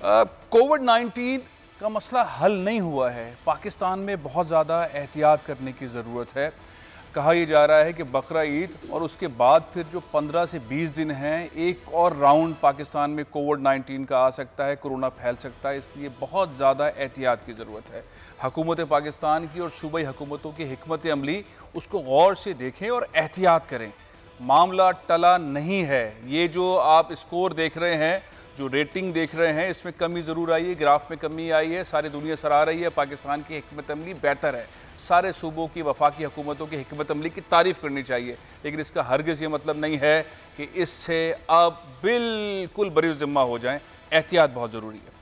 कोविड-19 का मसला हल नहीं हुआ है। पाकिस्तान में बहुत ज़्यादा एहतियात करने की ज़रूरत है। कहा यह जा रहा है कि बकरा ईद और उसके बाद फिर जो 15 से 20 दिन हैं, एक और राउंड पाकिस्तान में कोविड-19 का आ सकता है, कोरोना फैल सकता है, इसलिए बहुत ज़्यादा एहतियात की ज़रूरत है। हुकूमत पाकिस्तान की और सूबाई हुकूमतों की हिकमत अमली उसको गौर से देखें और एहतियात करें। मामला टला नहीं है। ये जो आप स्कोर देख रहे हैं, जो रेटिंग देख रहे हैं, इसमें कमी ज़रूर आई है, ग्राफ में कमी आई है। सारी दुनिया सराह रही है पाकिस्तान की हिकमत अमली बेहतर है। सारे सूबों की वफाकी हुकूमतों की हिकमत अमली की तारीफ़ करनी चाहिए, लेकिन इसका हरगिज़ ये मतलब नहीं है कि इससे अब बिल्कुल बरी ज़िम्मा हो जाएं। एहतियात बहुत ज़रूरी है।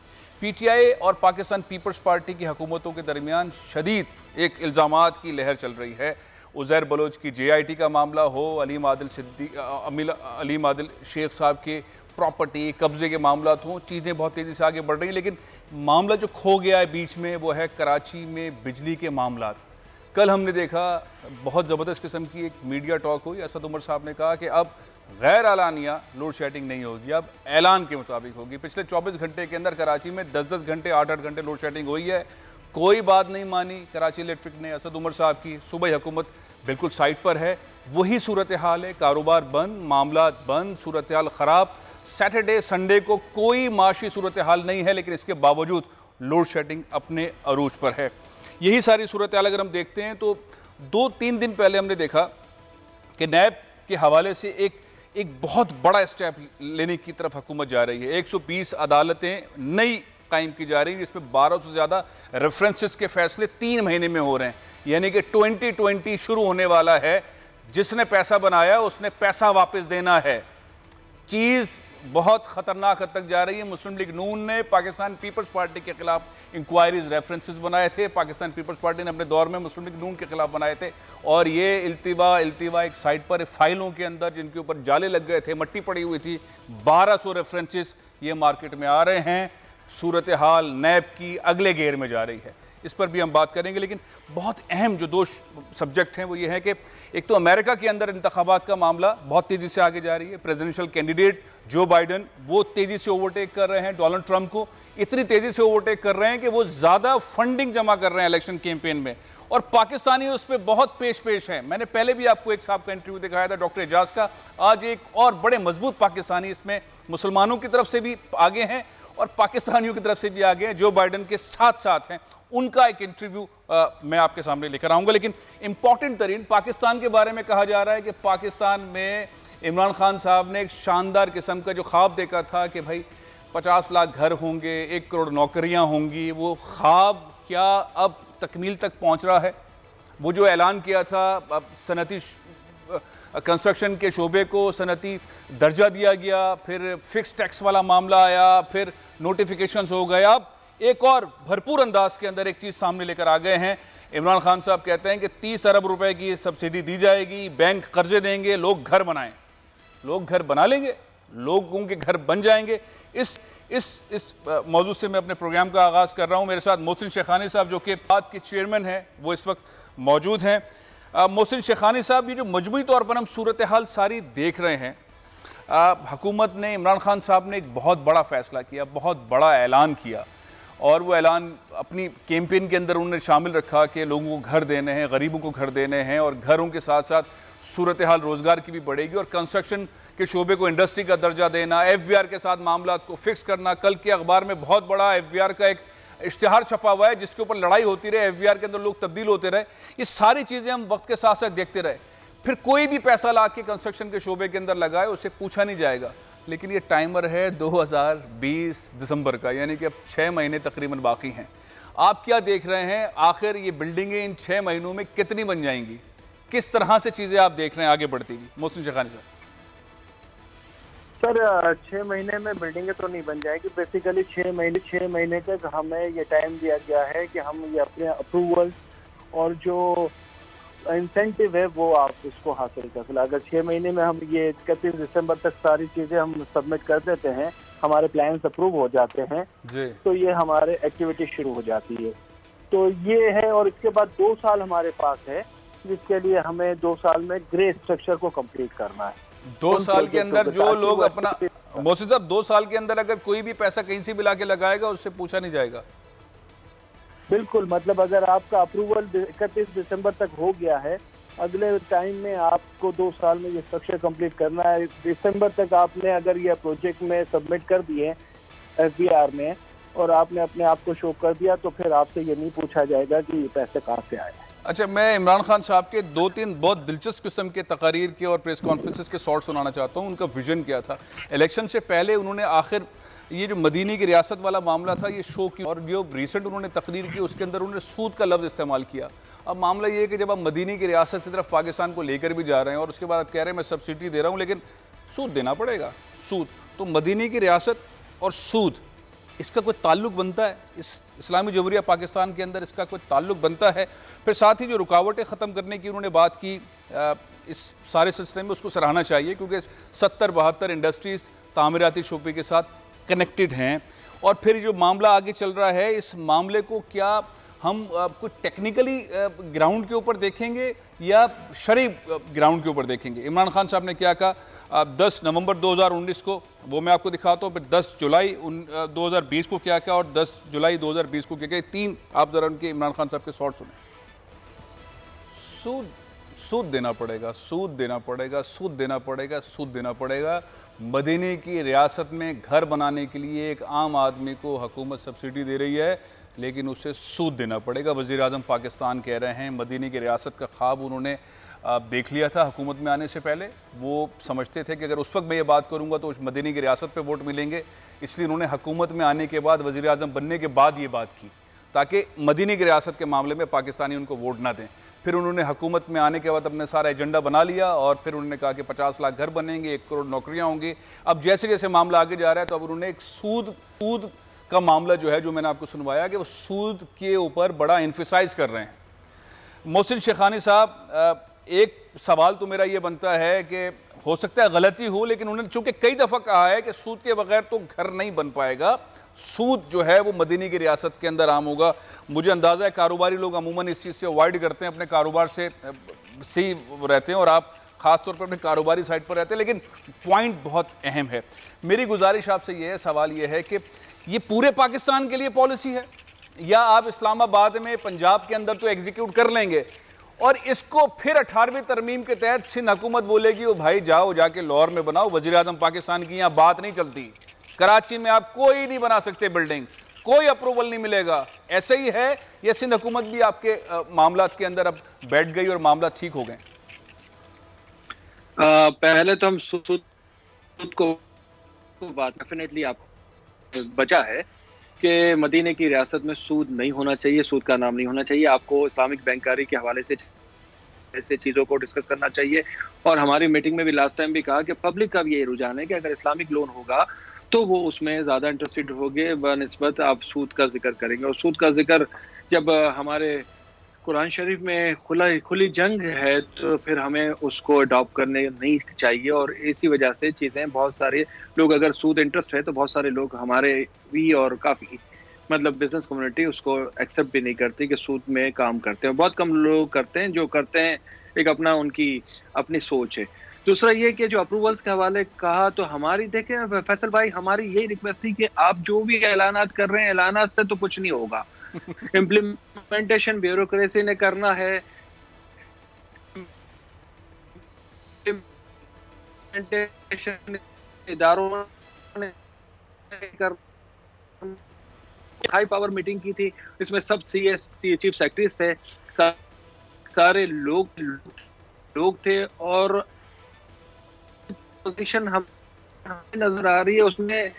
PTI और पाकिस्तान पीपल्स पार्टी की हुकूमतों के दरमियान शदीद एक इल्ज़ामात की लहर चल रही है। उज़ैर बलोच की JIT का मामला हो, अलीम आदिल शेख साहब के प्रॉपर्टी कब्ज़े के मामला हों, चीज़ें बहुत तेज़ी से आगे बढ़ रही हैं। लेकिन मामला जो खो गया है बीच में, वो है कराची में बिजली के मामला। कल हमने देखा बहुत ज़बरदस्त किस्म की एक मीडिया टॉक हुई। असद उमर साहब ने कहा कि अब गैर एलानिया लोड शेडिंग नहीं होगी, अब ऐलान के मुताबिक होगी। पिछले 24 घंटे के अंदर कराची में 10-10 घंटे 8-8 घंटे लोड शेडिंग हुई है। कोई बात नहीं मानी कराची इलेक्ट्रिक ने, असद उमर साहब की सूबाई हुकूमत बिल्कुल साइड पर है। वही सूरत हाल है, कारोबार बंद, मामला बंद, सूरत हाल ख़राब। सैटरडे संडे को कोई माशी सूरत हाल नहीं है, लेकिन इसके बावजूद लोड शेडिंग अपने अरूज पर है। यही सारी सूरत हाल अगर हम देखते हैं तो 2-3 दिन पहले हमने देखा कि नैब के हवाले से एक बहुत बड़ा स्टेप लेने की तरफ हुकूमत जा रही है। 120 अदालतें नई कायम की जा रही हैं, जिसमें 1200 से ज़्यादा रेफरेंसेस के फैसले 3 महीने में हो रहे हैं। यानी कि 2020 शुरू होने वाला है। जिसने पैसा बनाया उसने पैसा वापस देना है। चीज़ बहुत ख़तरनाक हद तक जा रही है। मुस्लिम लीग नून ने पाकिस्तान पीपल्स पार्टी के खिलाफ इंक्वायरीज रेफरेंसेस बनाए थे। पाकिस्तान पीपल्स पार्टी ने अपने दौर में मुस्लिम लीग नून के खिलाफ बनाए थे, और ये इल्तिवा एक साइड पर फाइलों के अंदर जिनके ऊपर जाले लग गए थे, मट्टी पड़ी हुई थी, 1200 रेफरेंसेस ये मार्केट में आ रहे हैं। सूरत हाल नैब की अगले गेयर में जा रही है, इस पर भी हम बात करेंगे। लेकिन बहुत अहम जो 2 सब्जेक्ट हैं वो ये है कि एक तो अमेरिका के अंदर इंतखाबात का मामला बहुत तेज़ी से आगे जा रही है। प्रेसिडेंशियल कैंडिडेट जो बाइडन वो तेज़ी से ओवरटेक कर रहे हैं डोनाल्ड ट्रंप को। इतनी तेज़ी से ओवरटेक कर रहे हैं कि वो ज़्यादा फंडिंग जमा कर रहे हैं इलेक्शन कैंपेन में, और पाकिस्तानी उस पर बहुत पेश हैं। मैंने पहले भी आपको एक साहब का इंटरव्यू दिखाया था डॉक्टर एजाज का। आज एक और बड़े मजबूत पाकिस्तानी इसमें मुसलमानों की तरफ से भी आगे हैं और पाकिस्तानियों की तरफ से भी आगे हैं, जो बाइडन के साथ साथ हैं। उनका एक इंटरव्यू मैं आपके सामने लेकर आऊँगा। लेकिन इंपॉर्टेंट तरीन पाकिस्तान के बारे में कहा जा रहा है कि पाकिस्तान में इमरान खान साहब ने एक शानदार किस्म का जो ख्वाब देखा था कि भाई 50 लाख घर होंगे, 1 करोड़ नौकरियां होंगी, वो ख्वाब क्या अब तकमील तक पहुंच रहा है? वो जो ऐलान किया था, अब सनती कंस्ट्रक्शन के शोबे को सनती दर्जा दिया गया, फिर फिक्स टैक्स वाला मामला आया, फिर नोटिफिकेशंस हो गए। अब एक और भरपूर अंदाज के अंदर एक चीज़ सामने लेकर आ गए हैं। इमरान खान साहब कहते हैं कि 30 अरब रुपए की सब्सिडी दी जाएगी, बैंक कर्जे देंगे, लोग घर बनाएं। लोग घर बना लेंगे, लोगों के घर बन जाएंगे। इस मौजूद से मैं अपने प्रोग्राम का आगाज़ कर रहा हूँ। मेरे साथ मोहसिन शेखानी साहब जो कि बात के चेयरमैन हैं, वो इस वक्त मौजूद हैं। मोहसिन शेखानी साहब, ये जो मजमूई तौर पर हम सूरत हाल सारी देख रहे हैं, हुकूमत ने, इमरान खान साहब ने एक बहुत बड़ा फ़ैसला किया, बहुत बड़ा ऐलान किया, और वो ऐलान अपनी कैंपेन के अंदर उन्होंने शामिल रखा कि लोगों को घर देने हैं, गरीबों को घर देने हैं, और घरों के साथ साथ सूरत हाल रोज़गार की भी बढ़ेगी, और कंस्ट्रक्शन के शोबे को इंडस्ट्री का दर्जा देना, FBR के साथ मामला को फिक्स करना। कल के अखबार में बहुत बड़ा FBR का एक इश्तिहार छपा हुआ है जिसके ऊपर लड़ाई होती रहे, FBR के अंदर लोग तब्दील होते रहे। ये सारी चीज़ें हम वक्त के साथ साथ देखते रहे। फिर कोई भी पैसा ला के कंस्ट्रक्शन के शोबे के अंदर लगाए, उससे पूछा नहीं जाएगा। लेकिन ये टाइमर है 2020 दिसंबर का, यानी कि अब 6 महीने तकरीबन बाकी हैं। आप क्या देख रहे हैं, आखिर ये बिल्डिंगें इन 6 महीनों में कितनी बन जाएंगी? किस तरह से चीज़ें आप देख रहे हैं आगे बढ़ती हुई? मोहसिन शेखानी साहब। सर, 6 महीने में बिल्डिंगें तो नहीं बन जाएगी। बेसिकली 6 महीने तक हमें ये टाइम दिया गया है कि हम ये अपने अप्रूवल और जो इंसेंटिव है वो आप उसको हासिल कर सकते। अगर 6 महीने में हम ये 31 दिसंबर तक सारी चीज़ें हम सबमिट कर देते हैं, हमारे प्लान्स अप्रूव हो जाते हैं जी, तो ये हमारे एक्टिविटी शुरू हो जाती है। तो ये है, और इसके बाद 2 साल हमारे पास है, जिसके लिए हमें 2 साल में ग्रे स्ट्रक्चर को कंप्लीट करना है। 2 साल के अंदर जो लोग अपना मोहसिन साहब 2 साल के अंदर अगर कोई भी पैसा कहीं से भी लाके लगाएगा उससे पूछा नहीं जाएगा। बिल्कुल, मतलब अगर आपका अप्रूवल 31 दिसंबर तक हो गया है, अगले टाइम में आपको 2 साल में ये स्ट्रक्चर कंप्लीट करना है। दिसंबर तक आपने अगर ये प्रोजेक्ट में सबमिट कर दिए SBR में और आपने अपने आप को शो कर दिया, तो फिर आपसे ये नहीं पूछा जाएगा कि ये पैसे कहाँ से आए। अच्छा, मैं इमरान खान साहब के 2-3 बहुत दिलचस्प किस्म के तकारीर के और प्रेस कॉन्फ्रेंसेस के शॉर्ट सुनाना चाहता हूँ। उनका विजन क्या था इलेक्शन से पहले। उन्होंने आखिर ये जो मदीनी की रियासत वाला मामला था ये शो किया, और जो रिसेंट उन्होंने तकरीर की उसके अंदर उन्होंने सूद का लफ्ज़ इस्तेमाल किया। अब मामला ये है कि जब आप मदीनी की रियासत की तरफ पाकिस्तान को लेकर भी जा रहे हैं और उसके बाद आप कह रहे हैं मैं सब्सिडी दे रहा हूँ, लेकिन सूद देना पड़ेगा। सूद तो मदीनी की रियासत और सूद, इसका कोई ताल्लुक बनता है इस इस्लामी जमहूरिया पाकिस्तान के अंदर, इसका कोई ताल्लुक बनता है? फिर साथ ही जो रुकावटें ख़त्म करने की उन्होंने बात की इस सारे सिलसिले में, उसको सराहना चाहिए क्योंकि 70-72 इंडस्ट्रीज़ तामीराती शोबे के साथ कनेक्टेड हैं। और फिर जो मामला आगे चल रहा है, इस मामले को क्या हम कुछ टेक्निकली ग्राउंड के ऊपर देखेंगे या शरई ग्राउंड के ऊपर देखेंगे? इमरान खान साहब ने क्या कहा 10 नवंबर 2019 को, वो मैं आपको दिखाता हूँ। फिर 10 जुलाई 2020 को क्या कहा और 10 जुलाई 2020 को क्या कहा। 3 आप ज़रा उनके इमरान खान साहब के शॉर्ट सुने। सूद देना पड़ेगा, सूद देना पड़ेगा, सूद देना पड़ेगा, सूद देना पड़ेगा। मदीने की रियासत में घर बनाने के लिए एक आम आदमी को हुकूमत सब्सिडी दे रही है, लेकिन उसे सूद देना पड़ेगा। वज़ीर आज़म पाकिस्तान कह रहे हैं मदीने की रियासत का ख्वाब उन्होंने देख लिया था हुकूमत में आने से पहले। वो समझते थे कि अगर उस वक्त मैं ये बात करूँगा तो उस मदीने की रियासत पे वोट मिलेंगे, इसलिए उन्होंने हुकूमत में आने के बाद, वज़ीर आज़म बनने के बाद ये बात की ताकि मदीने की रियासत के मामले में पाकिस्तानी उनको वोट ना दें। फिर उन्होंने हुकूमत में आने के बाद अपने सारा एजेंडा बना लिया और फिर उन्होंने कहा कि 50 लाख घर बनेंगे, 1 करोड़ नौकरियाँ होंगी। अब जैसे जैसे मामला आगे जा रहा है तो अब उन्होंने एक सूद का मामला जो है, जो मैंने आपको सुनवाया, कि वो सूद के ऊपर बड़ा इन्फिसाइज कर रहे हैं। मोहसिन शेखानी साहब, एक सवाल तो मेरा ये बनता है कि हो सकता है गलती हो, लेकिन उन्होंने चूंकि कई दफ़ा कहा है कि सूद के बगैर तो घर नहीं बन पाएगा, सूद जो है वो मदीने की रियासत के अंदर आम होगा। मुझे अंदाज़ा है कारोबारी लोग अमूमन इस चीज़ से अवॉइड करते हैं, अपने कारोबार से सही रहते हैं और आप ख़ास तौर पर अपने कारोबारी साइड पर रहते हैं, लेकिन पॉइंट बहुत अहम है। मेरी गुजारिश आपसे ये है, सवाल ये है कि ये पूरे पाकिस्तान के लिए पॉलिसी है या आप इस्लामाबाद में, पंजाब के अंदर तो एग्जीक्यूट कर लेंगे और इसको फिर 18वीं तरमीम के तहत सिंध हुकूमत बोलेगी वो भाई जाओ जाके लाहौर में बनाओ, वज़ीर आज़म पाकिस्तान की यहाँ बात नहीं चलती, कराची में आप कोई नहीं बना सकते बिल्डिंग, कोई अप्रूवल नहीं मिलेगा। ऐसे ही है या सिंध हुकूमत भी आपके मामलात के अंदर अब बैठ गई और मामला ठीक हो गए? पहले तो हम सूद को बात डेफिनेटली आप बचा है कि मदीने की रियासत में सूद नहीं होना चाहिए, सूद का नाम नहीं होना चाहिए। आपको इस्लामिक बैंकारी के हवाले से ऐसे चीज़ों को डिस्कस करना चाहिए। और हमारी मीटिंग में भी लास्ट टाइम भी कहा कि पब्लिक का भी ये रुझान है कि अगर इस्लामिक लोन होगा तो वो उसमें ज़्यादा इंटरेस्टेड होंगे बनिस्बत आप सूद का जिक्र करेंगे। और सूद का जिक्र जब हमारे कुरान शरीफ में खुली जंग है तो फिर हमें उसको अडॉप्ट करने नहीं चाहिए। और इसी वजह से चीज़ें, बहुत सारे लोग, अगर सूद इंटरेस्ट है तो बहुत सारे लोग हमारे भी और काफ़ी मतलब बिजनेस कम्युनिटी उसको एक्सेप्ट भी नहीं करती कि सूद में काम करते हैं। बहुत कम लोग करते हैं, जो करते हैं एक अपना उनकी अपनी सोच है। दूसरा ये कि जो अप्रूवल्स के हवाले कहा, तो हमारी देखें फैसल भाई, हमारी यही रिक्वेस्ट थी कि आप जो भी ऐलानात कर रहे हैं, ऐलानात से तो कुछ नहीं होगा। इम्प्लीमेंटेशन ब्यूरोक्रेसी ने करना है, इम्प्लीमेंटेशन इदारों ने कर। हाई पावर मीटिंग की थी, इसमें सब CS चीफ सेक्रेटरीज थे, सारे लोग थे और पोजीशन हम नजर आ रही है, उसमें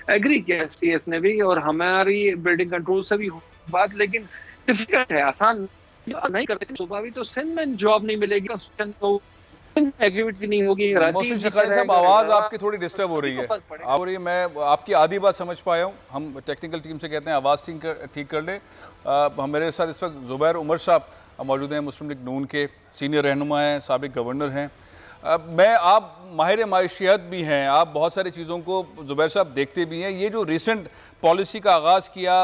एग्री किया CS ने भी और हमारी बिल्डिंग कंट्रोल से भी बात। लेकिन डिफिकल्ट है, आसान नहीं कर सकते। स्वाभाविक तो सिंध में जॉब नहीं मिलेगी, एक्टिविटी नहीं होगी। मोहसिन शेखानी साहब, आवाज़ आपकी थोड़ी डिस्टर्ब हो रही है। और ये मैं आपकी आधी बात समझ पाया हूँ। हम टेक्निकल टीम से कहते हैं आवाज़ ठीक कर ले। मेरे साथ इस वक्त ज़ुबैर उमर साहब मौजूद हैं, मुस्लिम लीग नून के सीनियर रहनुमा हैं, साबिक गवर्नर हैं। मैं आप माहिर माशियात भी हैं, आप बहुत सारी चीज़ों को ज़ुबैर साहब देखते भी हैं। ये जो रिसेंट पॉलिसी का आगाज़ किया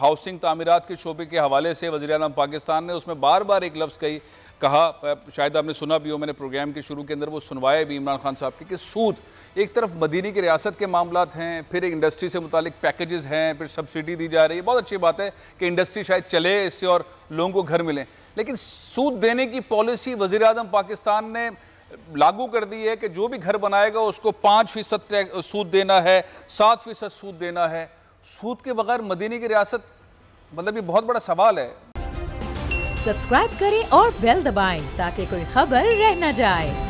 हाउसिंग तामीरात के शोबे के हवाले से वज़ीर-ए-आज़म पाकिस्तान ने, उसमें बार बार एक लफ्ज़ कहा, शायद आपने सुना भी हो, मैंने प्रोग्राम के शुरू के अंदर वो सुनवाए भी इमरान खान साहब के, कि सूद एक तरफ मदीने की रियासत के मामलात हैं, फिर एक इंडस्ट्री से मुतालिक पैकेजेस हैं, फिर सब्सिडी दी जा रही है। बहुत अच्छी बात है कि इंडस्ट्री शायद चले इससे और लोगों को घर मिलें, लेकिन सूद देने की पॉलिसी वज़ीर-ए-आज़म पाकिस्तान ने लागू कर दी है कि जो भी घर बनाएगा उसको 5% सूद देना है, 7% सूद देना है। सूद के बगैर मदीने की रियासत, मतलब ये बहुत बड़ा सवाल है। सब्सक्राइब करें और बेल दबाएं ताकि कोई खबर रह न जाए।